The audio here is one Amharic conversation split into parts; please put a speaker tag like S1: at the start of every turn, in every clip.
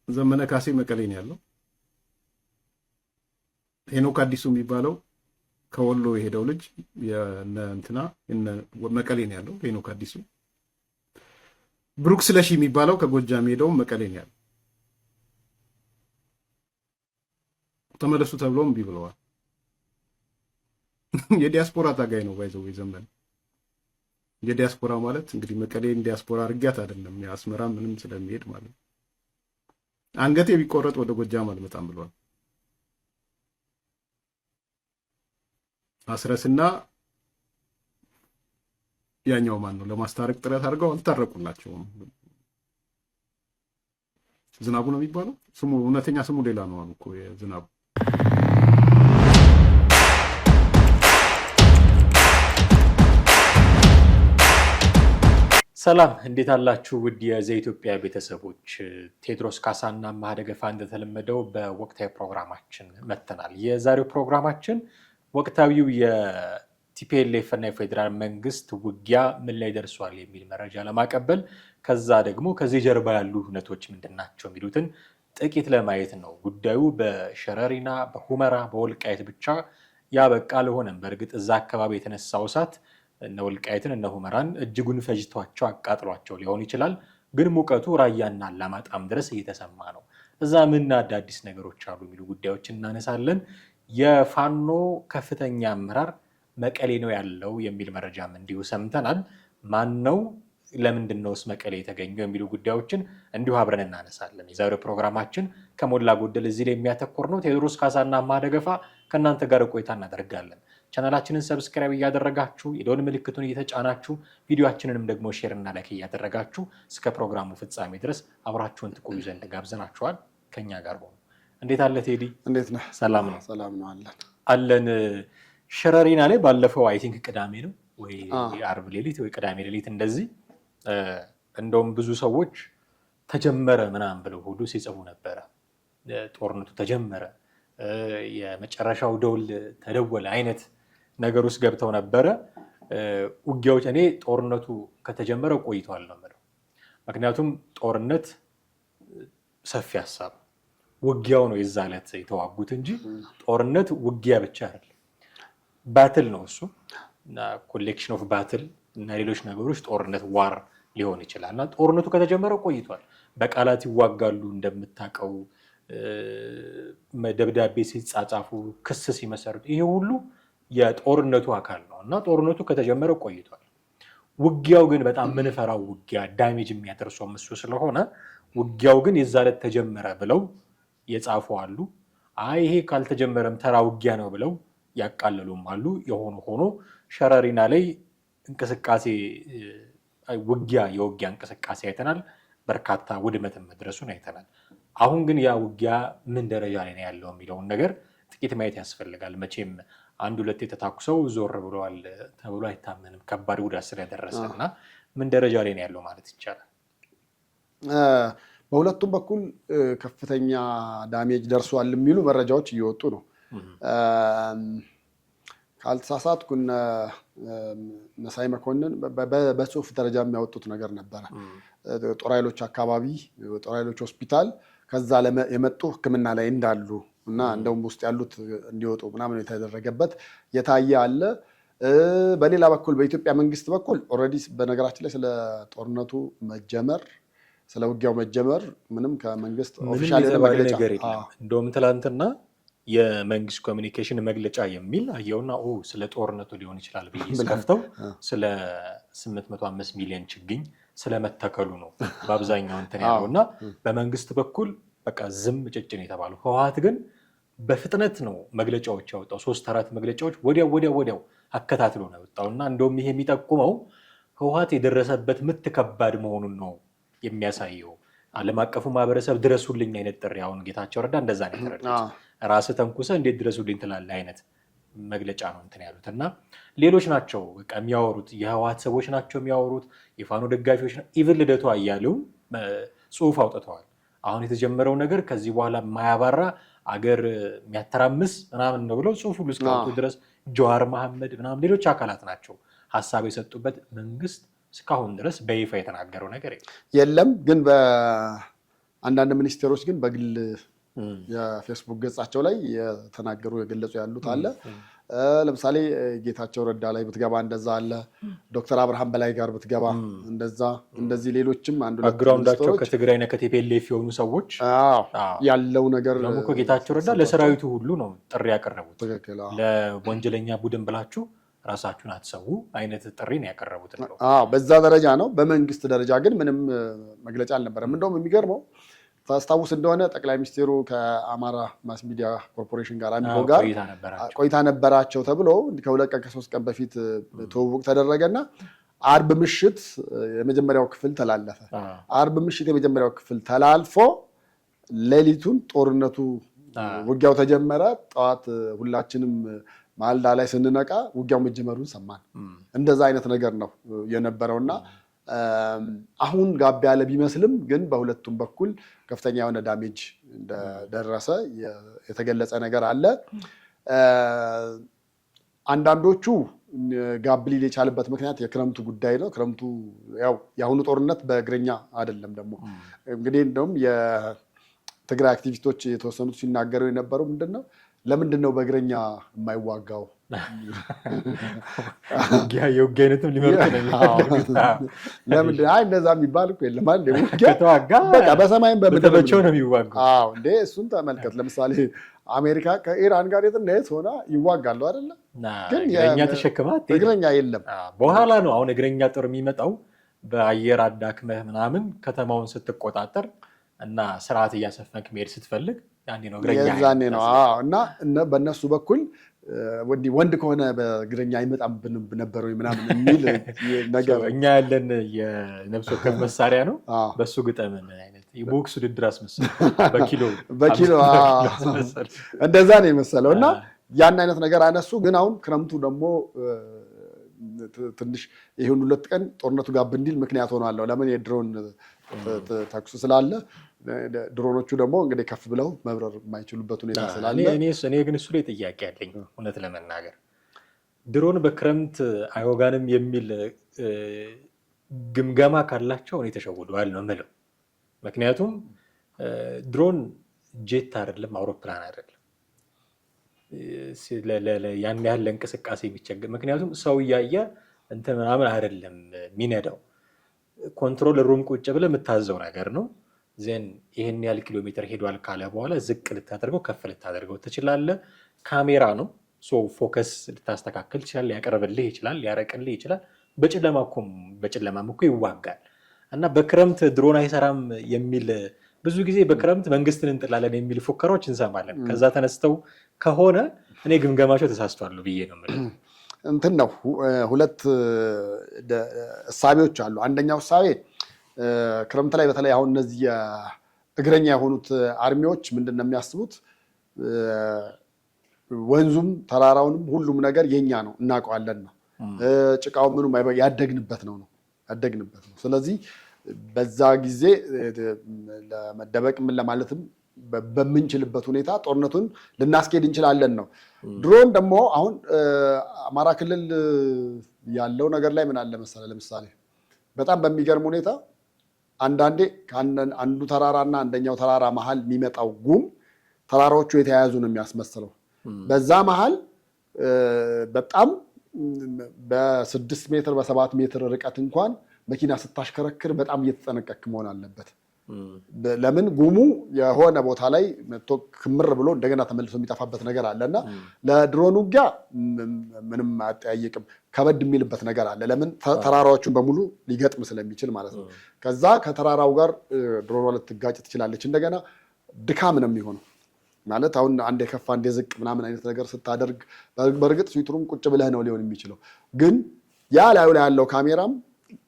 S1: ዘመነ ካሴ መቀሌ ነው ያለው። ሄኖክ አዲሱ የሚባለው ከወሎ የሄደው ልጅ እንትና መቀሌ ነው ያለው ሄኖክ አዲሱ። ብሩክ ስለሺ የሚባለው ከጎጃም ሄደው መቀሌ ነው ያለው። ተመለሱ ተብሎም እምቢ ብለዋል። የዲያስፖራ ታጋይ ነው ባይዘው ዘመነ። የዲያስፖራ ማለት እንግዲህ መቀሌን ዲያስፖራ አድርጊያት አይደለም የአስመራ ምንም ስለሚሄድ ማለት ነው። አንገቴ ቢቆረጥ ወደ ጎጃም አልመጣም ብሏል። አስረስና ያኛው ማን ነው ለማስታረቅ ጥረት አድርገው አልታረቁላቸውም። ዝናቡ ነው የሚባለው ስሙ፣ እውነተኛ ስሙ ሌላ ነው አሉ እኮ የዝናቡ።
S2: ሰላም እንዴት አላችሁ? ውድ የዘኢትዮጵያ ቤተሰቦች፣ ቴዎድሮስ ካሳና አምሃ ደገፋ እንደተለመደው በወቅታዊ ፕሮግራማችን መጥተናል። የዛሬው ፕሮግራማችን ወቅታዊው የቲፒኤልኤፍ እና የፌዴራል መንግስት ውጊያ ምን ላይ ደርሷል የሚል መረጃ ለማቀበል ከዛ ደግሞ ከዚህ ጀርባ ያሉ እውነቶች ምንድናቸው የሚሉትን ጥቂት ለማየት ነው። ጉዳዩ በሸረሪና በሁመራ በወልቃይት ብቻ ያበቃ አልሆነም። በእርግጥ እዛ አካባቢ የተነሳው እሳት እነ ወልቃይትን እነ ሁመራን እጅጉን ፈጅቷቸው አቃጥሏቸው ሊሆን ይችላል። ግን ሙቀቱ ራያና አላማጣም ድረስ እየተሰማ ነው። እዛ ምን አዳዲስ ነገሮች አሉ የሚሉ ጉዳዮችን እናነሳለን። የፋኖ ከፍተኛ አመራር መቀሌ ነው ያለው የሚል መረጃም እንዲሁ ሰምተናል። ማን ነው? ለምንድን ነውስ መቀሌ የተገኘው የሚሉ ጉዳዮችን እንዲሁ አብረን እናነሳለን። የዛሬው ፕሮግራማችን ከሞላ ጎደል እዚህ ላይ የሚያተኮር ነው። ቴዎድሮስ ካሳና አምሃ ደገፋ ከእናንተ ጋር ቆይታ እናደርጋለን። ቻናላችንን ሰብስክራይብ እያደረጋችሁ የደወል ምልክቱን እየተጫናችሁ ቪዲዮአችንንም ደግሞ ሼር እና ላይክ እያደረጋችሁ እስከ ፕሮግራሙ ፍጻሜ ድረስ አብራችሁን ትቆዩ ዘንድ ጋብዘናችኋል። ከኛ ጋር ሆኑ። እንዴት አለ ቴዲ?
S1: እንዴት ነህ?
S2: ሰላም ነው?
S1: ሰላም ነው
S2: አለን። ሸረሪና ላይ ባለፈው አይ ቲንክ ቅዳሜ ነው ወይ አርብ ሌሊት ወይ ቅዳሜ ሌሊት እንደዚህ እንደውም ብዙ ሰዎች ተጀመረ ምናምን ብለው ሁሉ ሲጽፉ ነበረ። ጦርነቱ ተጀመረ፣ የመጨረሻው ደውል ተደወለ አይነት ነገር ውስጥ ገብተው ነበረ። ውጊያዎች እኔ ጦርነቱ ከተጀመረ ቆይቷል ነው የምለው። ምክንያቱም ጦርነት ሰፊ ሀሳብ፣ ውጊያው ነው የዛ ዕለት የተዋጉት እንጂ ጦርነት ውጊያ ብቻ አይደለም። ባትል ነው እሱ እና ኮሌክሽን ኦፍ ባትል እና ሌሎች ነገሮች ጦርነት ዋር ሊሆን ይችላል። እና ጦርነቱ ከተጀመረ ቆይቷል። በቃላት ይዋጋሉ እንደምታውቀው፣ ደብዳቤ ሲጻጻፉ፣ ክስ ሲመሰርቱ፣ ይሄ ሁሉ የጦርነቱ አካል ነው እና ጦርነቱ ከተጀመረ ቆይቷል። ውጊያው ግን በጣም ምንፈራው ውጊያ ዳሜጅ የሚያደርሰው እሱ ስለሆነ ውጊያው ግን የዛ ዕለት ተጀመረ ብለው የጻፉ አሉ። አይ ይሄ ካልተጀመረም ተራ ውጊያ ነው ብለው ያቃለሉም አሉ። የሆኑ ሆኖ ሸረሪና ላይ እንቅስቃሴ የውጊያ እንቅስቃሴ አይተናል። በርካታ ውድመትን መድረሱን አይተናል። አሁን ግን ያ ውጊያ ምን ደረጃ ላይ ነው ያለው የሚለውን ነገር ጥቂት ማየት ያስፈልጋል። መቼም አንድ ሁለቴ ተታኩሰው ዞር ብለዋል ተብሎ አይታመንም። ከባድ ጉዳት ስለደረሰ እና ምን ደረጃ ላይ ነው ያለው ማለት ይቻላል።
S3: በሁለቱም በኩል ከፍተኛ ዳሜጅ ደርሷል የሚሉ መረጃዎች እየወጡ ነው። ካልተሳሳትኩ መሳይ መኮንን በጽሁፍ ደረጃ የሚያወጡት ነገር ነበረ። ጦር ኃይሎች አካባቢ ጦር ኃይሎች ሆስፒታል ከዛ የመጡ ሕክምና ላይ እንዳሉ እና እንደውም ውስጥ ያሉት እንዲወጡ ምናምን የተደረገበት የታየ አለ። በሌላ በኩል በኢትዮጵያ መንግስት በኩል ኦልሬዲ በነገራችን ላይ ስለ ጦርነቱ መጀመር ስለ ውጊያው መጀመር ምንም ከመንግስት ኦፊሻል መግለጫ
S2: እንደውም ትላንትና የመንግስት ኮሚኒኬሽን መግለጫ የሚል አየውና ስለ ጦርነቱ ሊሆን ይችላል ብዬ ስከፍተው ስለ 805 ሚሊዮን ችግኝ ስለመተከሉ ነው በአብዛኛው እንትን ያለው እና በመንግስት በኩል በቃ ዝም ጭጭን የተባለው። ህወሓት ግን በፍጥነት ነው መግለጫዎች ያወጣው። 3-4 መግለጫዎች ወዲያው አከታትሎ ነው ያወጣው እና እንደውም ይሄ የሚጠቁመው ህወሓት የደረሰበት ምት ከባድ መሆኑን ነው የሚያሳየው። ዓለም አቀፉ ማህበረሰብ ድረሱልኝ አይነት ጥሪ፣ አሁን ጌታቸው ረዳ እንደዛ ነው የተረዳው። ራስ ተንኩሰ እንዴት ድረሱልኝ ትላለህ አይነት መግለጫ ነው እንትን ያሉት እና ሌሎች ናቸው በቃ የሚያወሩት፣ የህወሓት ሰዎች ናቸው የሚያወሩት፣ የፋኖ ደጋፊዎች ነው። ኢቭን ልደቱ አያሌው ጽሁፍ አውጥተዋል። አሁን የተጀመረው ነገር ከዚህ በኋላ የማያባራ አገር የሚያተራምስ ምናምን ነው ብለው ጽሁፍ ሁሉ እስካወጡ ድረስ ጀዋር መሐመድ ምናምን ሌሎች አካላት ናቸው ሀሳብ የሰጡበት። መንግስት እስካሁን ድረስ በይፋ የተናገረው ነገር
S3: የለም። ግን አንዳንድ ሚኒስቴሮች ግን በግል የፌስቡክ ገጻቸው ላይ የተናገሩ የገለጹ ያሉት አለ። ለምሳሌ ጌታቸው ረዳ ላይ ብትገባ እንደዛ አለ። ዶክተር አብርሃም በላይ ጋር ብትገባ እንደዛ እንደዚህ ሌሎችም አንዱ
S2: ባክግራውንዳቸው ከትግራይና ከቲፒኤልኤፍ የሆኑ ሰዎች
S3: ያለው ነገር
S2: ደግሞ ጌታቸው ረዳ ለሰራዊቱ ሁሉ ነው ጥሪ ያቀረቡት። ለወንጀለኛ ቡድን ብላችሁ ራሳችሁን አትሰዉ አይነት ጥሪ ነው ያቀረቡት።
S3: በዛ ደረጃ ነው። በመንግስት ደረጃ ግን ምንም መግለጫ አልነበረም። እንደውም የሚገርመው ታስታውስ እንደሆነ ጠቅላይ ሚኒስትሩ ከአማራ ማስ ሚዲያ ኮርፖሬሽን ጋር አሚኮ ጋር ቆይታ ነበራቸው ተብሎ ከ2 ቀን ከ3 ቀን በፊት ትውውቅ ተደረገና አርብ ምሽት የመጀመሪያው ክፍል ተላለፈ። አርብ ምሽት የመጀመሪያው ክፍል ተላልፎ ሌሊቱን ጦርነቱ ውጊያው ተጀመረ። ጠዋት ሁላችንም ማልዳ ላይ ስንነቃ ውጊያው መጀመሩን ሰማን። እንደዛ አይነት ነገር ነው የነበረውና አሁን ጋብ ያለ ቢመስልም ግን በሁለቱም በኩል ከፍተኛ የሆነ ዳሜጅ እንደደረሰ የተገለጸ ነገር አለ። አንዳንዶቹ ጋብ ሊል የቻለበት ምክንያት የክረምቱ ጉዳይ ነው። ክረምቱ ያው የአሁኑ ጦርነት በእግረኛ አይደለም። ደግሞ እንግዲህ እንደውም የትግራይ አክቲቪስቶች የተወሰኑት ሲናገሩ የነበረው ምንድነው ለምንድን ነው በእግረኛ የማይዋጋው?
S2: የውጊያ አይነትም ሊመርጡ ነው።
S3: ለምንድን አይ እንደዛ የሚባል እኮ የለም አይደል? ውጊያ በቃ በሰማይም
S2: በምድርም ነው የሚዋጋው።
S3: አዎ እንዴ እሱን ተመልከት። ለምሳሌ አሜሪካ ከኢራን ጋር የትንደት ሆና ይዋጋሉ አይደለ?
S2: ግን እግረኛ ተሸክማት
S3: እግረኛ የለም።
S2: በኋላ ነው አሁን እግረኛ ጦር የሚመጣው። በአየር አዳክመህ ምናምን ከተማውን ስትቆጣጠር እና ስርዓት እያሰፈንክ መሄድ ስትፈልግ ያኔ ነው
S3: እግረኛ ነው። እና በእነሱ በኩል ወንድ ከሆነ በእግረኛ አይመጣም ነበር ወይ ምናምን የሚል ነገር
S2: እኛ ያለን የነፍስ ወከፍ መሳሪያ ነው። በሱ ግጠም አይነት የቦክስ ውድድር አስመሰል በኪሎ
S3: እንደዛ ነው የመሰለው። እና ያን አይነት ነገር አነሱ። ግን አሁን ክረምቱ ደግሞ ትንሽ ይሁን 2 ቀን ጦርነቱ ጋር እንዲል ምክንያት ሆኗል። ለምን የድሮን ተኩስ ስላለ ድሮኖቹ ደግሞ እንግዲህ ከፍ ብለው መብረር የማይችሉበት ሁኔታ ስላለ
S2: እኔ ግን እሱ ላይ ጥያቄ ያለኝ እውነት ለመናገር ድሮን በክረምት አይወጋንም የሚል ግምገማ ካላቸው እኔ ተሸውደዋል ነው የምለው። ምክንያቱም ድሮን ጄት አይደለም፣ አውሮፕላን አይደለም ያን ያህል ለእንቅስቃሴ የሚቸገር። ምክንያቱም ሰው እያየ እንትን ምናምን አይደለም የሚነዳው። ኮንትሮል ሩም ቁጭ ብለህ የምታዘው ነገር ነው። ዜን ይህን ያህል ኪሎ ሜትር ሄዷል ካለ በኋላ ዝቅ ልታደርገው ከፍ ልታደርገው ትችላለህ። ካሜራ ነው፣ ፎከስ ልታስተካከል ይችላል፣ ሊያቀርብልህ ይችላል፣ ሊያረቅልህ ይችላል። በጨለማም እኮ ይዋጋል። እና በክረምት ድሮን አይሰራም የሚል ብዙ ጊዜ በክረምት መንግስትን እንጥላለን የሚል ፉከራዎች እንሰማለን። ከዛ ተነስተው ከሆነ እኔ ግምገማቸው ተሳስቷል ብዬ ነው የምልህ።
S3: እንትን ነው 2 እሳቤዎች አሉ። አንደኛው እሳቤ ክረምት ላይ በተለይ አሁን እነዚህ እግረኛ የሆኑት አርሚዎች ምንድን ነው የሚያስቡት? ወንዙም ተራራውንም ሁሉም ነገር የኛ ነው እናውቀዋለን ነው። ጭቃው ምኑም ያደግንበት ነው። ስለዚህ በዛ ጊዜ ለመደበቅ ምን ለማለትም በምንችልበት ሁኔታ ጦርነቱን ልናስኬድ እንችላለን ነው። ድሮን ደግሞ አሁን አማራ ክልል ያለው ነገር ላይ ምን አለ መሰለህ? ለምሳሌ በጣም በሚገርም ሁኔታ አንዳንዴ አንዱ ተራራና አንደኛው ተራራ መሀል የሚመጣው ጉም ተራራዎቹ የተያያዙ ነው የሚያስመስለው። በዛ መሀል በጣም በ6 ሜትር በ7 ሜትር ርቀት እንኳን መኪና ስታሽከረክር በጣም እየተጠነቀቅ መሆን አለበት። ለምን ጉሙ የሆነ ቦታ ላይ መጥቶ ክምር ብሎ እንደገና ተመልሶ የሚጠፋበት ነገር አለና ለድሮን ውጊያ ምንም አጠያየቅም ከበድ የሚልበት ነገር አለ። ለምን ተራራዎቹን በሙሉ ሊገጥም ስለሚችል ማለት ነው። ከዛ ከተራራው ጋር ድሮኗ ልትጋጭ ትችላለች። እንደገና ድካም ነው የሚሆነው ማለት አሁን አንድ የከፋ አንድ የዝቅ ምናምን አይነት ነገር ስታደርግ በእርግጥ ስዊትሩም ቁጭ ብለህ ነው ሊሆን የሚችለው። ግን ያ ላዩ ላይ ያለው ካሜራም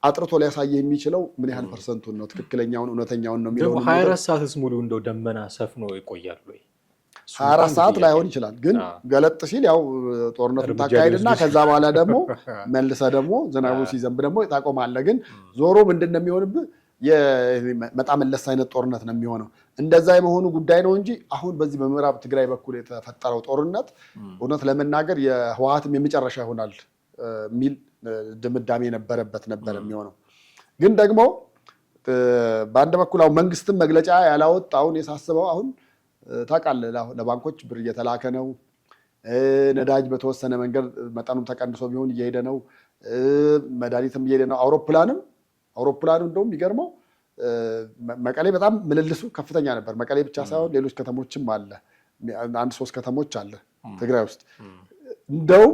S3: አጥርቶ ሊያሳየ የሚችለው ምን ያህል ፐርሰንቱን ነው ትክክለኛውን እውነተኛውን ነው የሚለው።
S2: 24 ሰዓትስ ሙሉ እንደው ደመና ሰፍኖ ይቆያል ወይ?
S3: 24 ሰዓት ላይሆን ይችላል። ግን ገለጥ ሲል ያው ጦርነቱን ታካሄድና ከዛ በኋላ ደግሞ መልሰ ደግሞ ዝናቡ ሲዘንብ ደግሞ ታቆማለህ። ግን ዞሮ ምንድን ነው የሚሆንብህ? የመጣ መለስ አይነት ጦርነት ነው የሚሆነው። እንደዛ የመሆኑ ጉዳይ ነው እንጂ አሁን በዚህ በምዕራብ ትግራይ በኩል የተፈጠረው ጦርነት እውነት ለመናገር የህወሓትም የመጨረሻ ይሆናል የሚል ድምዳሜ ነበረበት ነበር የሚሆነው። ግን ደግሞ በአንድ በኩል አሁን መንግስትም መግለጫ ያላወጣውን የሳስበው አሁን ታውቃለህ፣ ለባንኮች ብር እየተላከ ነው። ነዳጅ በተወሰነ መንገድ መጠኑም ተቀንሶ ቢሆን እየሄደ ነው። መድኃኒትም እየሄደ ነው። አውሮፕላኑ እንደውም የሚገርመው መቀሌ በጣም ምልልሱ ከፍተኛ ነበር። መቀሌ ብቻ ሳይሆን ሌሎች ከተሞችም አለ። 1-3 ከተሞች አለ ትግራይ ውስጥ። እንደውም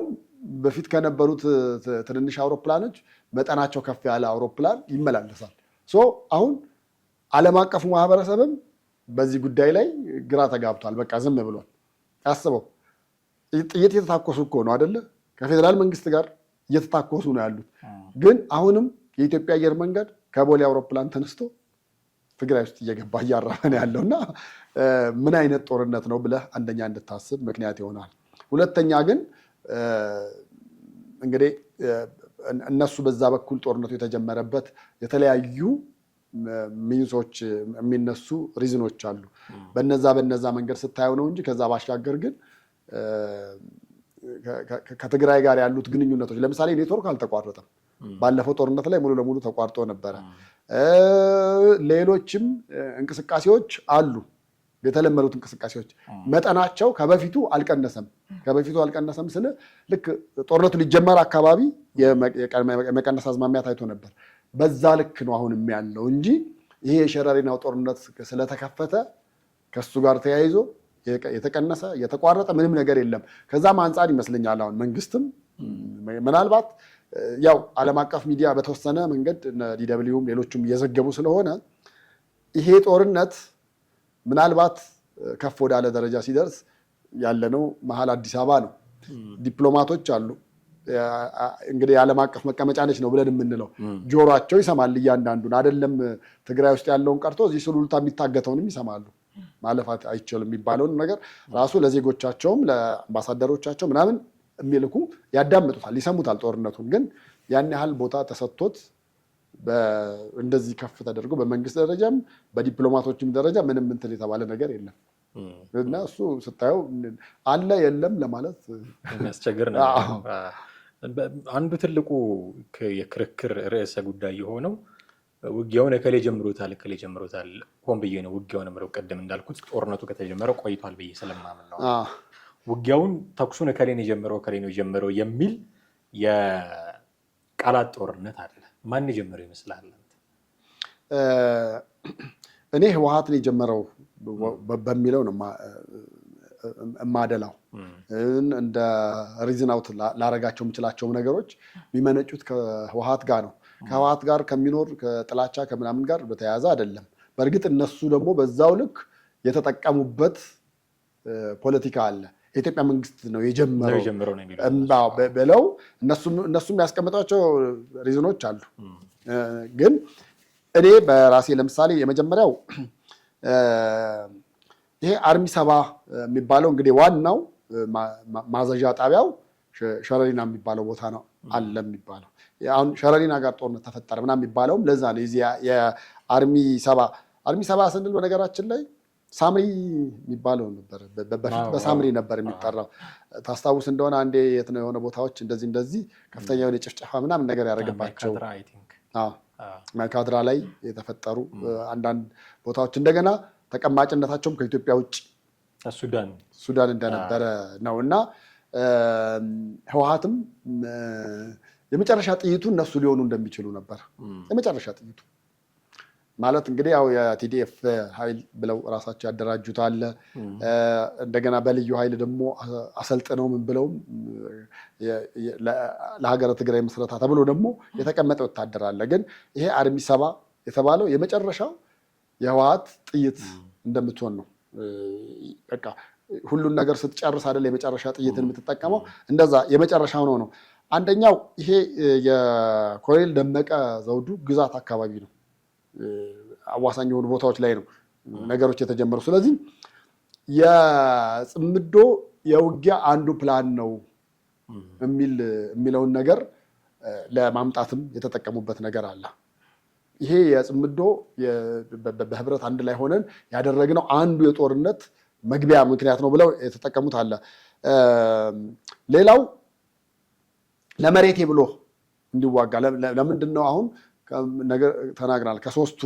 S3: በፊት ከነበሩት ትንንሽ አውሮፕላኖች መጠናቸው ከፍ ያለ አውሮፕላን ይመላለሳል። አሁን ዓለም አቀፉ ማህበረሰብም በዚህ ጉዳይ ላይ ግራ ተጋብቷል። በቃ ዝም ብሏል። አስበው፣ ጥይት እየተታኮሱ እኮ ነው አይደለ? ከፌዴራል መንግስት ጋር እየተታኮሱ ነው ያሉት። ግን አሁንም የኢትዮጵያ አየር መንገድ ከቦሌ አውሮፕላን ተነስቶ ትግራይ ውስጥ እየገባ እያረፈ ነው ያለውና ምን አይነት ጦርነት ነው ብለህ አንደኛ እንድታስብ ምክንያት ይሆናል። ሁለተኛ ግን እንግዲህ እነሱ በዛ በኩል ጦርነቱ የተጀመረበት የተለያዩ ሚንሶች የሚነሱ ሪዝኖች አሉ። በነዛ መንገድ ስታየው ነው እንጂ ከዛ ባሻገር ግን ከትግራይ ጋር ያሉት ግንኙነቶች ለምሳሌ ኔትወርክ አልተቋረጠም። ባለፈው ጦርነት ላይ ሙሉ ለሙሉ ተቋርጦ ነበረ። ሌሎችም እንቅስቃሴዎች አሉ። የተለመዱት እንቅስቃሴዎች መጠናቸው ከበፊቱ አልቀነሰም ስለ ልክ ጦርነቱ ሊጀመር አካባቢ የመቀነስ አዝማሚያ ታይቶ ነበር። በዛ ልክ ነው አሁንም ያለው እንጂ ይሄ የሸረሪናው ጦርነት ስለተከፈተ ከሱ ጋር ተያይዞ የተቀነሰ የተቋረጠ ምንም ነገር የለም። ከዛም አንጻር ይመስለኛል አሁን መንግስትም ምናልባት ያው ዓለም አቀፍ ሚዲያ በተወሰነ መንገድ ዲደብሊውም ሌሎችም እየዘገቡ ስለሆነ ይሄ ጦርነት ምናልባት ከፍ ወዳለ ደረጃ ሲደርስ ያለነው መሀል አዲስ አበባ ነው። ዲፕሎማቶች አሉ። እንግዲህ የዓለም አቀፍ መቀመጫ ነች ነው ብለን የምንለው ጆሯቸው ይሰማል እያንዳንዱን። አይደለም ትግራይ ውስጥ ያለውን ቀርቶ እዚህ ሱሉልታ የሚታገተውንም ይሰማሉ። ማለፋት አይቻልም የሚባለውን ነገር ራሱ ለዜጎቻቸውም ለአምባሳደሮቻቸው ምናምን የሚልኩ ያዳምጡታል፣ ይሰሙታል። ጦርነቱን ግን ያን ያህል ቦታ ተሰጥቶት እንደዚህ ከፍ ተደርጎ በመንግስት ደረጃም በዲፕሎማቶችም ደረጃ ምንም እንትን የተባለ ነገር የለም እና እሱ ስታየው አለ የለም ለማለት
S2: የሚያስቸግር ነው። አንዱ ትልቁ የክርክር ርዕሰ ጉዳይ የሆነው ውጊያውን እከሌ ጀምሮታል ሆን ብዬ ነው ውጊያውን ምረው ቀደም እንዳልኩት ጦርነቱ ከተጀመረ ቆይቷል ብዬ ስለማምን ነው። ውጊያውን ተኩሱን እከሌ ነው የጀመረው የሚል የቃላት ጦርነት አለ። ማን የጀመረው ይመስላል?
S3: እኔ ህወሓት ነው የጀመረው በሚለው ነው የማደላው። እንደ ሪዝን አውት ላረጋቸው የምችላቸው ነገሮች የሚመነጩት ከህወሓት ጋር ነው። ከህወሓት ጋር ከሚኖር ከጥላቻ ከምናምን ጋር በተያያዘ አይደለም። በእርግጥ እነሱ ደግሞ በዛው ልክ የተጠቀሙበት ፖለቲካ አለ። የኢትዮጵያ መንግስት ነው የጀመረው ብለው እነሱም ያስቀምጧቸው ሪዝኖች አሉ። ግን እኔ በራሴ ለምሳሌ የመጀመሪያው ይሄ አርሚ 70 የሚባለው እንግዲህ ዋናው ማዘዣ ጣቢያው ሸረሪና የሚባለው ቦታ ነው አለ የሚባለው። አሁን ሸረሪና ጋር ጦርነት ተፈጠረ ምናምን የሚባለውም ለዛ ነው። የአርሚ 70 ስንል በነገራችን ላይ ሳምሪ የሚባለው ነበር። በፊት በሳምሪ ነበር የሚጠራው። ታስታውስ እንደሆነ አንዴ የት ነው የሆነ ቦታዎች እንደዚህ ከፍተኛ የሆነ ጭፍጨፋ ምናምን ነገር ያደረገባቸው ማይካድራ ላይ የተፈጠሩ አንዳንድ ቦታዎች እንደገና ተቀማጭነታቸውም ከኢትዮጵያ ውጭ ሱዳን እንደነበረ ነው እና ህወሓትም የመጨረሻ ጥይቱ እነሱ ሊሆኑ እንደሚችሉ ነበር። የመጨረሻ ጥይቱ ማለት እንግዲህ ያው የቲዲኤፍ ኃይል ብለው ራሳቸው ያደራጁት አለ። እንደገና በልዩ ኃይል ደግሞ አሰልጥነው ምን ብለው ለሀገረ ትግራይ መስረታ ተብሎ ደግሞ የተቀመጠ ወታደር አለ። ግን ይሄ አርሚ 70 የተባለው የመጨረሻው የህወሓት ጥይት እንደምትሆን ነው። በቃ ሁሉን ነገር ስትጨርስ አይደል የመጨረሻ ጥይትን የምትጠቀመው፣ እንደዛ የመጨረሻው ነው። አንደኛው ይሄ የኮሎኔል ደመቀ ዘውዱ ግዛት አካባቢ ነው። አዋሳኝ የሆኑ ቦታዎች ላይ ነው ነገሮች የተጀመሩ። ስለዚህ የጽምዶ የውጊያ አንዱ ፕላን ነው የሚለውን ነገር ለማምጣትም የተጠቀሙበት ነገር አለ። ይሄ የጽምዶ በህብረት አንድ ላይ ሆነን ያደረግነው አንዱ የጦርነት መግቢያ ምክንያት ነው ብለው የተጠቀሙት አለ። ሌላው ለመሬቴ ብሎ እንዲዋጋ ለምንድን ነው አሁን ነገር ተናግረናል። ከሶስቱ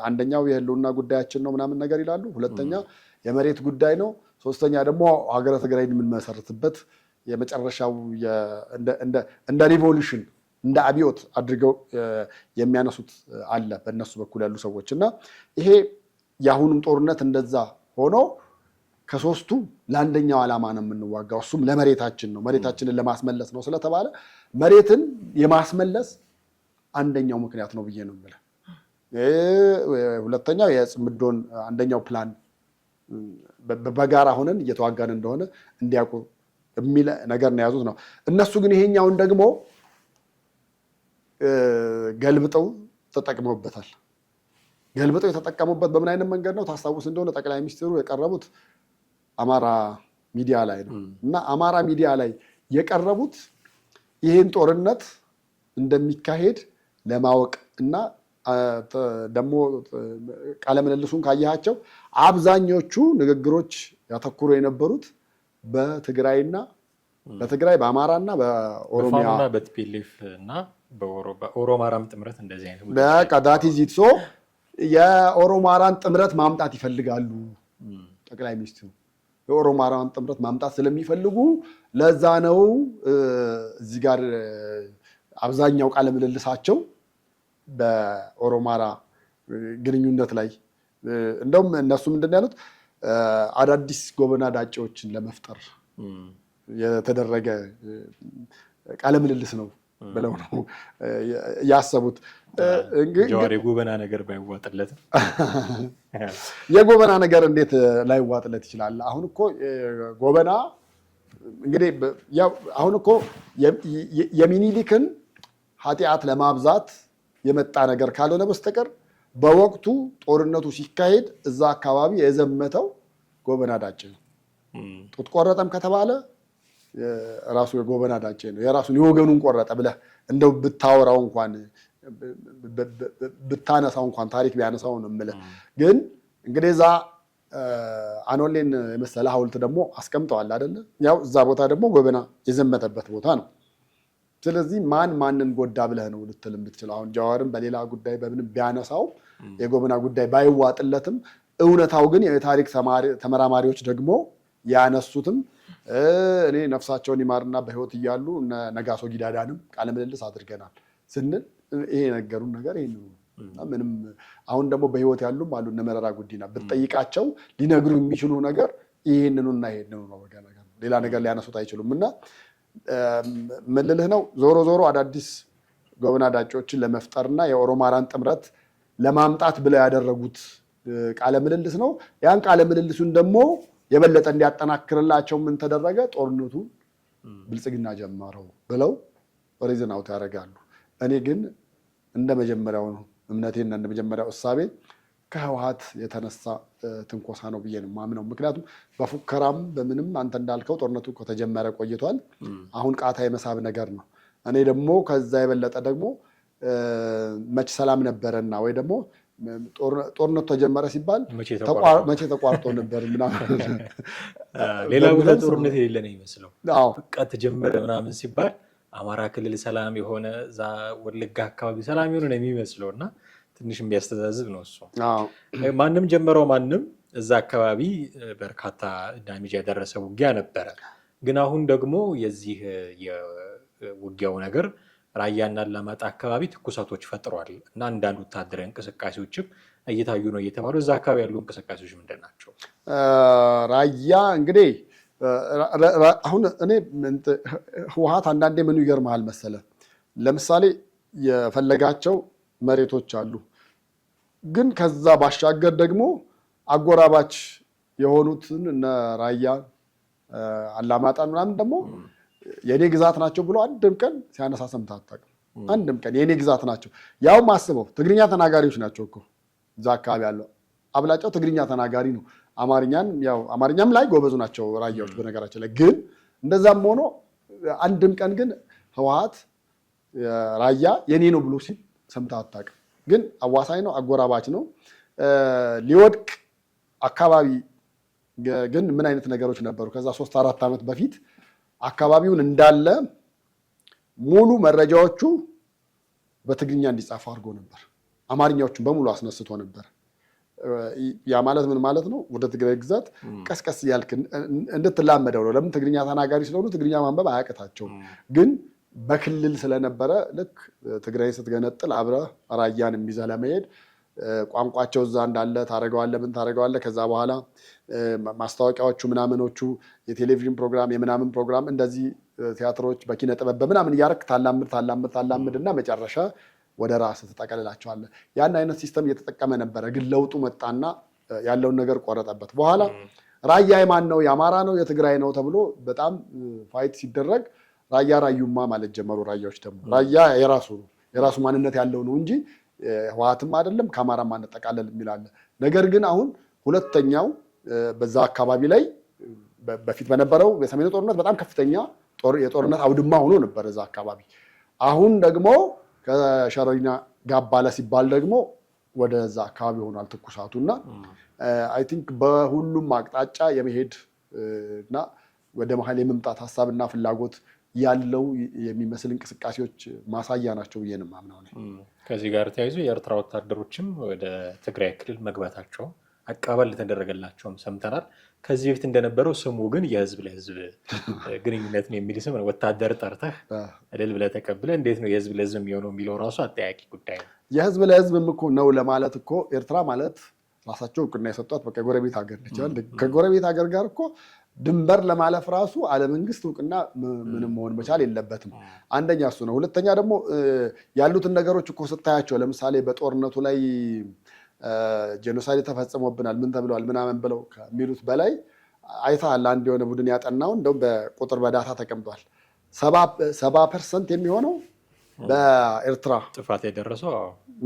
S3: አንደኛው የህልውና ጉዳያችን ነው ምናምን ነገር ይላሉ። ሁለተኛ የመሬት ጉዳይ ነው። ሶስተኛ ደግሞ ሀገረ ትግራይን የምንመሰርትበት የመጨረሻው እንደ ሪቮሉሽን እንደ አብዮት አድርገው የሚያነሱት አለ በእነሱ በኩል ያሉ ሰዎች እና ይሄ የአሁኑም ጦርነት እንደዛ ሆኖ ከሶስቱ ለአንደኛው ዓላማ ነው የምንዋጋው፣ እሱም ለመሬታችን ነው፣ መሬታችንን ለማስመለስ ነው ስለተባለ መሬትን የማስመለስ አንደኛው ምክንያት ነው ብዬ ነው የምልህ። ሁለተኛው የጽምዶን አንደኛው ፕላን በጋራ ሆነን እየተዋጋን እንደሆነ እንዲያውቁ የሚል ነገር ነው የያዙት ነው። እነሱ ግን ይሄኛውን ደግሞ ገልብጠው ተጠቅመውበታል። ገልብጠው የተጠቀሙበት በምን አይነት መንገድ ነው ታስታውስ እንደሆነ ጠቅላይ ሚኒስትሩ የቀረቡት አማራ ሚዲያ ላይ ነው እና አማራ ሚዲያ ላይ የቀረቡት ይህን ጦርነት እንደሚካሄድ ለማወቅ እና ደግሞ ቃለ ምልልሱን ካያቸው አብዛኞቹ ንግግሮች ያተኩሩ የነበሩት በትግራይና በአማራና በኦሮሚያ
S2: በቲፒኤልኤፍ እና በኦሮማራም ጥምረት እንደዚህ አይነት
S3: በቃ ዳቲዚትሶ የኦሮማራን ጥምረት ማምጣት ይፈልጋሉ ጠቅላይ ሚኒስትሩ። የኦሮማራን ጥምረት ማምጣት ስለሚፈልጉ ለዛ ነው እዚህ ጋር አብዛኛው ቃለ ምልልሳቸው በኦሮማራ ግንኙነት ላይ እንደውም እነሱ ምንድን ያሉት አዳዲስ ጎበና ዳጬዎችን ለመፍጠር የተደረገ ቃለ ምልልስ ነው ብለው ነው ያሰቡት።
S2: ጀዋር የጎበና ነገር ባይዋጥለትም
S3: የጎበና ነገር እንዴት ላይዋጥለት ይችላል? አሁን እኮ ጎበና እንግዲህ ያው አሁን እኮ የሚኒሊክን ኃጢአት ለማብዛት የመጣ ነገር ካልሆነ በስተቀር በወቅቱ ጦርነቱ ሲካሄድ እዛ አካባቢ የዘመተው ጎበና ዳጬ ነው። ጡት ቆረጠም ከተባለ ራሱ የጎበና ዳጬ ነው። የራሱን የወገኑን ቆረጠ ብለህ እንደው ብታወራው እንኳን ብታነሳው እንኳን ታሪክ ቢያነሳው ነው የምልህ። ግን እንግዲህ እዛ አኖሌን የመሰለ ሐውልት ደግሞ አስቀምጠዋል አይደለ? ያው እዛ ቦታ ደግሞ ጎበና የዘመተበት ቦታ ነው። ስለዚህ ማንን ጎዳ ብለህ ነው ልትል የምትችለው? አሁን ጀዋርም በሌላ ጉዳይ በምንም ቢያነሳው የጎበና ጉዳይ ባይዋጥለትም እውነታው ግን የታሪክ ተመራማሪዎች ደግሞ ያነሱትም እኔ ነፍሳቸውን ይማርና በህይወት እያሉ ነጋሶ ጊዳዳንም ቃለ ምልልስ አድርገናል ስንል ይሄ ነገሩን ነገር ይሄን ነው። ምንም አሁን ደግሞ በህይወት ያሉም አሉ እነ መረራ ጉዲና ብትጠይቃቸው ሊነግሩ የሚችሉ ነገር ይሄንኑና ይሄንኑ ነው። በቃ ነገር ሌላ ነገር ሊያነሱት አይችሉም። እና ምን ልልህ ነው ዞሮ ዞሮ አዳዲስ ጎበና ዳጮችን ለመፍጠርና የኦሮማራን ጥምረት ለማምጣት ብለው ያደረጉት ቃለ ምልልስ ነው። ያን ቃለ ምልልሱን ደግሞ የበለጠ እንዲያጠናክርላቸው ምን ተደረገ? ጦርነቱ ብልጽግና ጀመረው ብለው ሪዝን አውት ያደርጋሉ። እኔ ግን እንደ መጀመሪያው እምነቴና እንደ መጀመሪያው እሳቤ ከህወሓት የተነሳ ትንኮሳ ነው ብዬ ነው የማምነው። ምክንያቱም በፉከራም በምንም አንተ እንዳልከው ጦርነቱ ከተጀመረ ቆይቷል። አሁን ቃታ የመሳብ ነገር ነው። እኔ ደግሞ ከዛ የበለጠ ደግሞ መች ሰላም ነበረና ወይ ደግሞ ጦርነቱ ተጀመረ ሲባል መቼ ተቋርጦ ነበር ምናምን
S2: ሌላ ቦታ ጦርነት የሌለ ነው ይመስለው። በቃ ተጀመረ ምናምን ሲባል አማራ ክልል ሰላም የሆነ እዛ ወለጋ አካባቢ ሰላም የሆነ ነው የሚመስለው እና ትንሽ የሚያስተዛዝብ ነው እሱ። ማንም ጀመረው ማንም እዛ አካባቢ በርካታ ዳሜጅ ያደረሰ ውጊያ ነበረ። ግን አሁን ደግሞ የዚህ የውጊያው ነገር ራያና አላማጣ አካባቢ ትኩሳቶች ፈጥሯል እና አንዳንድ ወታደራዊ እንቅስቃሴዎችም እየታዩ ነው እየተባሉ እዛ አካባቢ ያሉ እንቅስቃሴዎች ምንድን ናቸው?
S3: ራያ እንግዲህ አሁን እኔ ህወሓት አንዳንዴ ምኑ ይገርምሃል መሰለህ፣ ለምሳሌ የፈለጋቸው መሬቶች አሉ፣ ግን ከዛ ባሻገር ደግሞ አጎራባች የሆኑትን እነ ራያ አላማጣን ምናምን ደግሞ የኔ ግዛት ናቸው ብሎ አንድም ቀን ሲያነሳ ሰምተህ አታውቅም። አንድም ቀን የኔ ግዛት ናቸው። ያውም አስበው ትግርኛ ተናጋሪዎች ናቸው እኮ እዛ አካባቢ ያለው አብላጫው ትግርኛ ተናጋሪ ነው። አማርኛም ላይ ጎበዙ ናቸው ራያዎች በነገራችን ላይ። ግን እንደዛም ሆኖ አንድም ቀን ግን ህወሓት ራያ የኔ ነው ብሎ ሲል ሰምተህ አታውቅም። ግን አዋሳኝ ነው፣ አጎራባች ነው። ሊወድቅ አካባቢ ግን ምን አይነት ነገሮች ነበሩ? ከዛ 3-4 ዓመት በፊት አካባቢውን እንዳለ ሙሉ መረጃዎቹ በትግርኛ እንዲጻፉ አድርጎ ነበር። አማርኛዎቹን በሙሉ አስነስቶ ነበር። ያ ማለት ምን ማለት ነው? ወደ ትግራይ ግዛት ቀስቀስ እያልክ እንድትላመደው ነው። ለምን? ትግርኛ ተናጋሪ ስለሆኑ ትግርኛ ማንበብ አያቅታቸውም። ግን በክልል ስለነበረ ልክ ትግራይ ስትገነጥል አብረህ ራያን የሚይዘህ ለመሄድ ቋንቋቸው እዛ እንዳለ ታደርገዋለህ። ምን ታደርገዋለህ? ከዛ በኋላ ማስታወቂያዎቹ ምናምኖቹ የቴሌቪዥን ፕሮግራም የምናምን ፕሮግራም እንደዚህ ቲያትሮች በኪነ ጥበብ ምናምን እያደረክ ታላምድ እና መጨረሻ ወደ ራስ ትጠቀልላቸዋለህ። ያን አይነት ሲስተም እየተጠቀመ ነበረ። ግን ለውጡ መጣና ያለውን ነገር ቆረጠበት። በኋላ ራያ የማን ነው? የአማራ ነው የትግራይ ነው ተብሎ በጣም ፋይት ሲደረግ ራያ ራዩማ ማለት ጀመሩ። ራያዎች ደግሞ ራያ የራሱ ነው የራሱ ማንነት ያለው ነው እንጂ ህወሓትም አይደለም ከአማራም አንጠቃለል የሚላለ። ነገር ግን አሁን ሁለተኛው በዛ አካባቢ ላይ በፊት በነበረው የሰሜኑ ጦርነት በጣም ከፍተኛ የጦርነት አውድማ ሆኖ ነበር እዛ አካባቢ። አሁን ደግሞ ከሸረሪና ጋባለ ሲባል ደግሞ ወደዛ አካባቢ ሆኗል ትኩሳቱ እና አይ ቲንክ በሁሉም አቅጣጫ የመሄድ እና ወደ መሀል የመምጣት ሀሳብና ፍላጎት ያለው የሚመስል እንቅስቃሴዎች ማሳያ ናቸው ብዬ ነው የማምነው።
S2: ከዚህ ጋር ተያይዞ የኤርትራ ወታደሮችም ወደ ትግራይ ክልል መግባታቸው አቀባበል የተደረገላቸውም ሰምተናል። ከዚህ በፊት እንደነበረው ስሙ ግን የህዝብ ለህዝብ ግንኙነት ነው የሚል ስም ነው። ወታደር ጠርተህ እልል ብለህ ተቀብለህ እንዴት ነው የህዝብ ለህዝብ የሚሆነው የሚለው ራሱ አጠያቂ ጉዳይ ነው።
S3: የህዝብ ለህዝብም እኮ ነው ለማለት እኮ ኤርትራ ማለት ራሳቸው እውቅና የሰጧት በቃ የጎረቤት ሀገር ነች። ከጎረቤት ሀገር ጋር እኮ ድንበር ለማለፍ ራሱ አለመንግስት እውቅና ምንም መሆን መቻል የለበትም። አንደኛ እሱ ነው። ሁለተኛ ደግሞ ያሉትን ነገሮች እኮ ስታያቸው ለምሳሌ በጦርነቱ ላይ ጄኖሳይድ ተፈጽሞብናል ምን ተብለዋል ምናምን ብለው ከሚሉት በላይ አይተሃል። አንድ የሆነ ቡድን ያጠናው እንደውም በቁጥር በዳታ ተቀምጧል 70% የሚሆነው በኤርትራ
S2: ጥፋት የደረሰው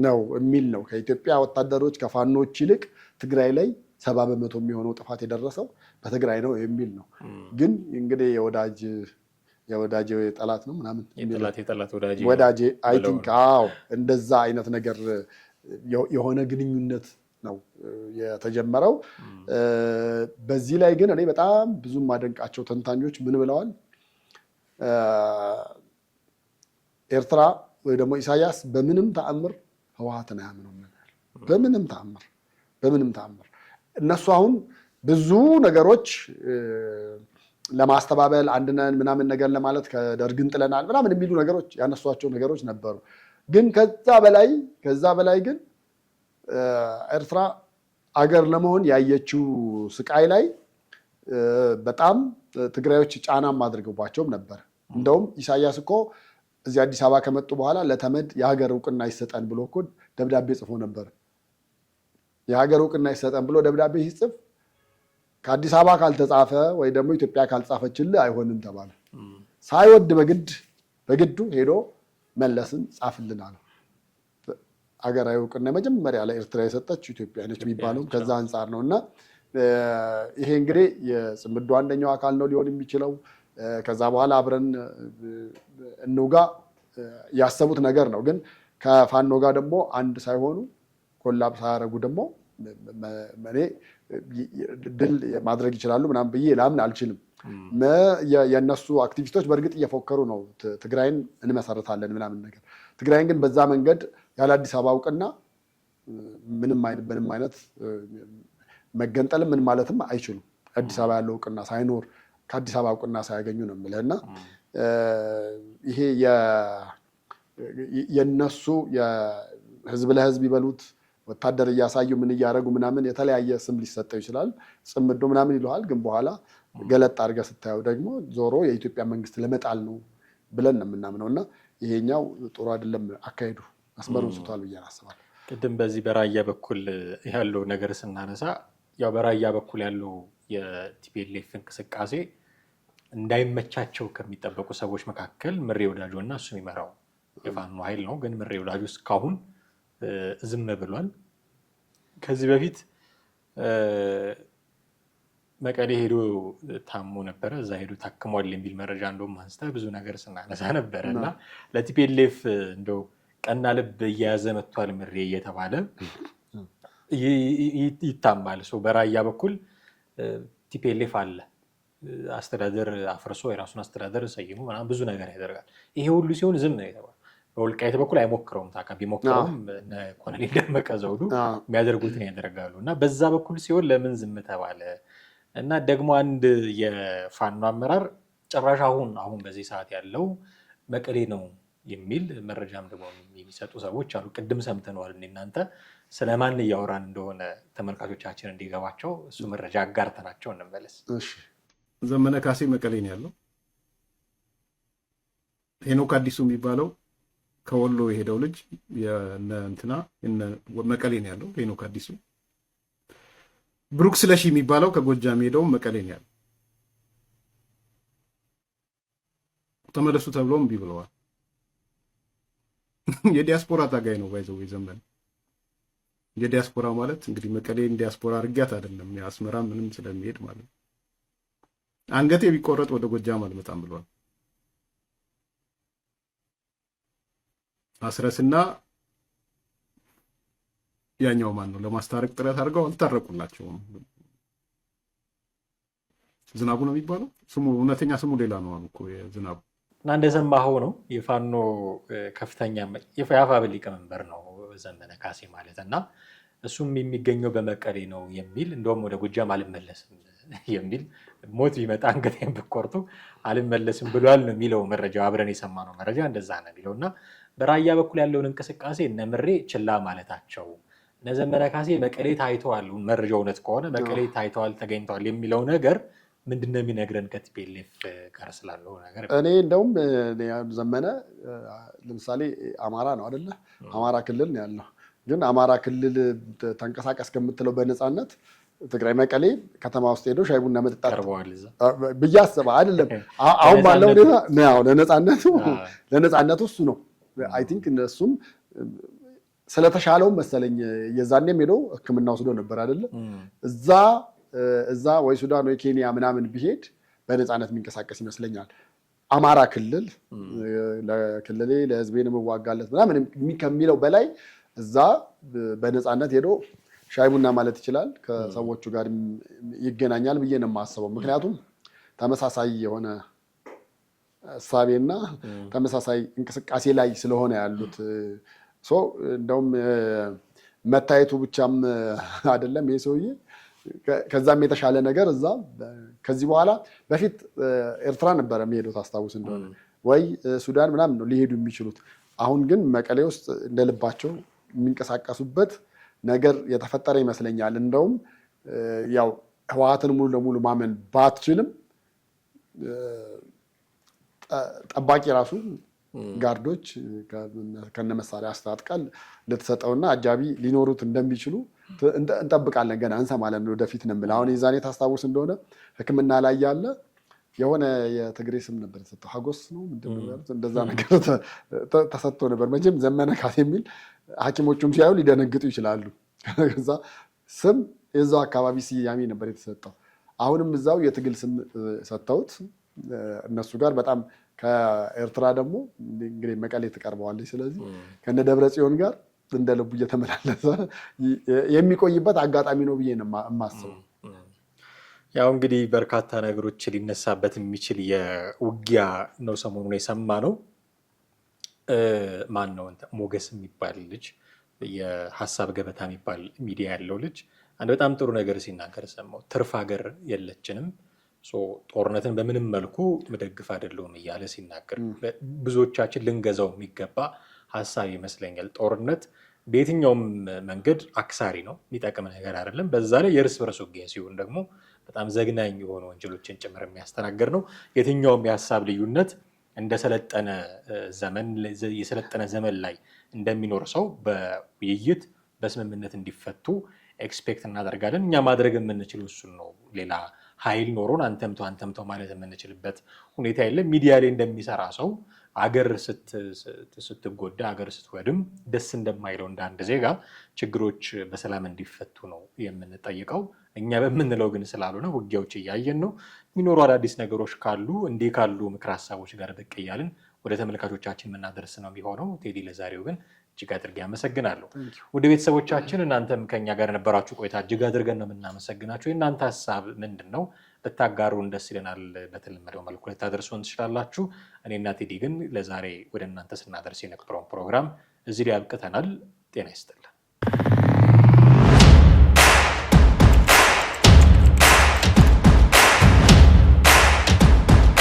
S3: ነው የሚል ነው። ከኢትዮጵያ ወታደሮች ከፋኖች ይልቅ ትግራይ ላይ 70% የሚሆነው ጥፋት የደረሰው በትግራይ ነው የሚል ነው። ግን እንግዲህ የወዳጅ ጠላት ነው ምናምን
S2: የጠላት
S3: ወዳጅ አይ ቲንክ አዎ እንደዛ አይነት ነገር የሆነ ግንኙነት ነው የተጀመረው። በዚህ ላይ ግን እኔ በጣም ብዙ ማደንቃቸው ተንታኞች ምን ብለዋል? ኤርትራ ወይ ደግሞ ኢሳያስ በምንም ተአምር ህወሓትን አያምነውም ነበር። በምንም ተአምር እነሱ አሁን ብዙ ነገሮች ለማስተባበል አንድነን ምናምን ነገር ለማለት ከደርግን ጥለናል ምናምን የሚሉ ነገሮች ያነሷቸው ነገሮች ነበሩ። ግን ከዛ በላይ ግን ኤርትራ አገር ለመሆን ያየችው ስቃይ ላይ በጣም ትግራዮች ጫናም አድርገውባቸውም ነበር። እንደውም ኢሳያስ እኮ እዚህ አዲስ አበባ ከመጡ በኋላ ለተመድ የሀገር እውቅና ይሰጠን ብሎ እኮ ደብዳቤ ጽፎ ነበር። የሀገር እውቅና ይሰጠን ብሎ ደብዳቤ ሲጽፍ ከአዲስ አበባ ካልተጻፈ ወይ ደግሞ ኢትዮጵያ ካልጻፈችልህ አይሆንም ተባለ። ሳይወድ በግዱ ሄዶ መለስን ጻፍልን አለው። ሀገራዊ እውቅና መጀመሪያ ለኤርትራ የሰጠችው ኢትዮጵያ ነች የሚባለው ከዛ አንጻር ነው። እና ይሄ እንግዲህ የጽምዶ አንደኛው አካል ነው ሊሆን የሚችለው። ከዛ በኋላ አብረን እንውጋ ያሰቡት ነገር ነው። ግን ከፋኖ ጋር ደግሞ አንድ ሳይሆኑ ኮላብ ሳያደርጉ ደግሞ እኔ ድል ማድረግ ይችላሉ ምናምን ብዬ ላምን አልችልም። የእነሱ አክቲቪስቶች በእርግጥ እየፎከሩ ነው ትግራይን እንመሰርታለን ምናምን ነገር። ትግራይን ግን በዛ መንገድ ያለ አዲስ አበባ እውቅና ምንም አይነት መገንጠልም ምን ማለትም አይችሉም። አዲስ አበባ ያለው እውቅና ሳይኖር ከአዲስ አበባ እውቅና ሳያገኙ ነው የምልህ። እና ይሄ የነሱ የህዝብ ለህዝብ ይበሉት ወታደር እያሳዩ ምን እያደረጉ ምናምን የተለያየ ስም ሊሰጠው ይችላል። ጽምዶ ምናምን ይለዋል። ግን በኋላ ገለጥ አድርገህ ስታየው ደግሞ ዞሮ የኢትዮጵያ መንግስት ለመጣል ነው ብለን ነው የምናምነው። እና ይሄኛው ጥሩ አይደለም አካሄዱ፣ መስመሩን ስቷል ብዬ አስባለሁ።
S2: ቅድም በዚህ በራያ በኩል ያለው ነገር ስናነሳ ያው በራያ በኩል ያለው የቲፒኤልኤፍ እንቅስቃሴ እንዳይመቻቸው ከሚጠበቁ ሰዎች መካከል ምሬ ወዳጆ እና እሱ የሚመራው የፋኖ ኃይል ነው። ግን ምሬ ወዳጆ እስካሁን ዝም ብሏል። ከዚህ በፊት መቀሌ ሄዶ ታሞ ነበረ፣ እዛ ሄዶ ታክሟል የሚል መረጃ እንደውም አንስተ ብዙ ነገር ስናነሳ ነበረ እና ለቲፒኤልኤፍ እንደው ቀና ልብ እየያዘ መጥቷል ምሬ እየተባለ ይታማል። ሰው በራያ በኩል ቲፒኤልኤፍ አለ፣ አስተዳደር አፍርሶ የራሱን አስተዳደር ሰይሞ ምናምን ብዙ ነገር ያደርጋል። ይሄ ሁሉ ሲሆን ዝም ነው የተባለው። በወልቃይት በኩል አይሞክረውም። ታውቃ ቢሞክረውም ኮሎኔል ደመቀ ዘውዱ የሚያደርጉትን ያደርጋሉ እና በዛ በኩል ሲሆን ለምን ዝም ተባለ? እና ደግሞ አንድ የፋኖ አመራር ጭራሽ አሁን በዚህ ሰዓት ያለው መቀሌ ነው የሚል መረጃም ደግሞ የሚሰጡ ሰዎች አሉ። ቅድም ሰምተነዋል። እናንተ ስለማን እያወራን እንደሆነ ተመልካቾቻችን እንዲገባቸው እሱ መረጃ አጋርተናቸው እንመለስ።
S1: ዘመነ ካሴ መቀሌ ነው ያለው። ሄኖክ አዲሱ የሚባለው ከወሎ የሄደው ልጅ እንትና መቀሌ ነው ያለው ሄኖክ አዲሱ። ብሩክ ስለሺ የሚባለው ከጎጃም ሄደው መቀሌ ነው ያለው። ተመለሱ ተብሎም እምቢ ብለዋል። የዲያስፖራ ታጋይ ነው ባይዘው ዘመነ። የዲያስፖራ ማለት እንግዲህ መቀሌን ዲያስፖራ አድርጊያት አይደለም የአስመራ ምንም ስለሚሄድ ማለት ነው። አንገቴ ቢቆረጥ ወደ ጎጃም አልመጣም ብሏል። አስረስና ያኛው ማን ነው ለማስታረቅ ጥረት አድርገው አልታረቁላቸውም። ዝናቡ ነው የሚባለው ስሙ፣ እውነተኛ ስሙ ሌላ ነው አሉ እኮ የዝናቡ።
S2: እና እንደሰማኸው ነው የፋኖ ከፍተኛ የአፋብኃይል ሊቀመንበር ነው ዘመነ ካሴ ማለት እና እሱም የሚገኘው በመቀሌ ነው የሚል እንደውም ወደ ጎጃም አልመለስም የሚል ሞት ቢመጣ አንገቴን ብቆርጡ አልመለስም ብሏል ነው የሚለው መረጃው። አብረን የሰማነው መረጃ እንደዛ ነው የሚለው እና በራያ በኩል ያለውን እንቅስቃሴ እነ ምሬ ችላ ማለታቸው እነ ዘመነ ካሴ መቀሌ ታይተዋል፣ መረጃው እውነት ከሆነ መቀሌ ታይተዋል ተገኝተዋል የሚለው ነገር ምንድነው የሚነግረን ከቲፒኤልኤፍ ጋር ስላለው ነገር?
S3: እኔ እንደውም ዘመነ ለምሳሌ አማራ ነው አይደለ? አማራ ክልል ነው ያለው። ግን አማራ ክልል ተንቀሳቀስ ከምትለው በነፃነት ትግራይ መቀሌ ከተማ ውስጥ ሄዶ ሻይ ቡና መጠጣት ብዬ አስበህ አይደለም። አሁን ባለው ነው ለነፃነቱ እሱ ነው። አይ ቲንክ እነሱም ስለተሻለው መሰለኝ የዛኔም ሄዶ ሕክምና ወስዶ ነበር አይደለ? እዛ ወይ ሱዳን ወይ ኬንያ ምናምን ቢሄድ በነፃነት የሚንቀሳቀስ ይመስለኛል። አማራ ክልል ለክልሌ ለህዝቤን የምዋጋለት ምናምን ከሚለው በላይ እዛ በነፃነት ሄዶ ሻይ ቡና ማለት ይችላል። ከሰዎቹ ጋር ይገናኛል ብዬ ነው የማስበው። ምክንያቱም ተመሳሳይ የሆነ እሳቤና ተመሳሳይ እንቅስቃሴ ላይ ስለሆነ ያሉት እንደውም መታየቱ ብቻም አይደለም ይሄ ሰውዬ ከዛም የተሻለ ነገር እዛ ከዚህ በኋላ በፊት ኤርትራ ነበረ የሚሄዱት አስታውስ እንደሆነ ወይ ሱዳን ምናምን ነው ሊሄዱ የሚችሉት። አሁን ግን መቀሌ ውስጥ እንደልባቸው የሚንቀሳቀሱበት ነገር የተፈጠረ ይመስለኛል። እንደውም ያው ህወሓትን ሙሉ ለሙሉ ማመን ባትችልም ጠባቂ ራሱ ጋርዶች ከነመሳሪያ አስታጥቃል እንደተሰጠውና አጃቢ ሊኖሩት እንደሚችሉ እንጠብቃለን። ገና እንሰማለን ወደፊት ነው የምልህ። አሁን የዛኔ ታስታውስ እንደሆነ ሕክምና ላይ ያለ የሆነ የትግሬ ስም ነበር የተሰጠው፣ ሀጎስ ነው ምንድን ነው ያሉት፣ እንደዛ ነገር ተሰጥቶ ነበር። መቼም ዘመነ ካሴ የሚል ሐኪሞቹም ሲያዩ ሊደነግጡ ይችላሉ። ከዛ ስም የዛው አካባቢ ስያሜ ነበር የተሰጠው። አሁንም እዛው የትግል ስም ሰጥተውት እነሱ ጋር በጣም ከኤርትራ ደግሞ እንግዲህ መቀሌ ትቀርበዋለች። ስለዚህ ከነ ደብረ ጽዮን ጋር እንደ ልቡ እየተመላለሰ የሚቆይበት አጋጣሚ ነው ብዬ ነው የማስበው።
S2: ያው እንግዲህ በርካታ ነገሮች ሊነሳበት የሚችል የውጊያ ነው ሰሞኑን የሰማ ነው። ማን ነው ሞገስ የሚባል ልጅ የሀሳብ ገበታ የሚባል ሚዲያ ያለው ልጅ አንድ በጣም ጥሩ ነገር ሲናገር ሰማው። ትርፍ ሀገር የለችንም፣ ጦርነትን በምንም መልኩ መደግፍ አይደለሁም እያለ ሲናገር ብዙዎቻችን ልንገዛው የሚገባ ሀሳብ ይመስለኛል። ጦርነት በየትኛውም መንገድ አክሳሪ ነው፣ የሚጠቅም ነገር አይደለም። በዛ ላይ የእርስ በርስ ውጊያ ሲሆን ደግሞ በጣም ዘግናኝ የሆኑ ወንጀሎችን ጭምር የሚያስተናግድ ነው። የትኛውም የሀሳብ ልዩነት የሰለጠነ ዘመን ላይ እንደሚኖር ሰው በውይይት በስምምነት እንዲፈቱ ኤክስፔክት እናደርጋለን። እኛ ማድረግ የምንችል እሱን ነው። ሌላ ኃይል ኖሮን አንተምተው ማለት የምንችልበት ሁኔታ የለም። ሚዲያ ላይ እንደሚሰራ ሰው አገር ስትጎዳ አገር ስትወድም ደስ እንደማይለው እንደ አንድ ዜጋ ችግሮች በሰላም እንዲፈቱ ነው የምንጠይቀው። እኛ በምንለው ግን ስላልሆነ ውጊያዎች እያየን ነው። የሚኖሩ አዳዲስ ነገሮች ካሉ እንዲህ ካሉ ምክር ሀሳቦች ጋር ብቅ እያልን ወደ ተመልካቾቻችን የምናደርስ ነው የሚሆነው። ቴዲ ለዛሬው ግን እጅግ አድርጌ አመሰግናለሁ። ወደ ቤተሰቦቻችን እናንተም ከኛ ጋር የነበራችሁ ቆይታ እጅግ አድርገን ነው የምናመሰግናችሁ። የእናንተ ሀሳብ ምንድን ነው? ብታጋሩን ደስ ይለናል። በተለመደው መልኩ ልታደርሱን ትችላላችሁ። እኔና ቴዲ ግን ለዛሬ ወደ እናንተ ስናደርስ የነበረውን ፕሮግራም እዚህ ላይ አብቅተናል። ጤና ይስጥልን።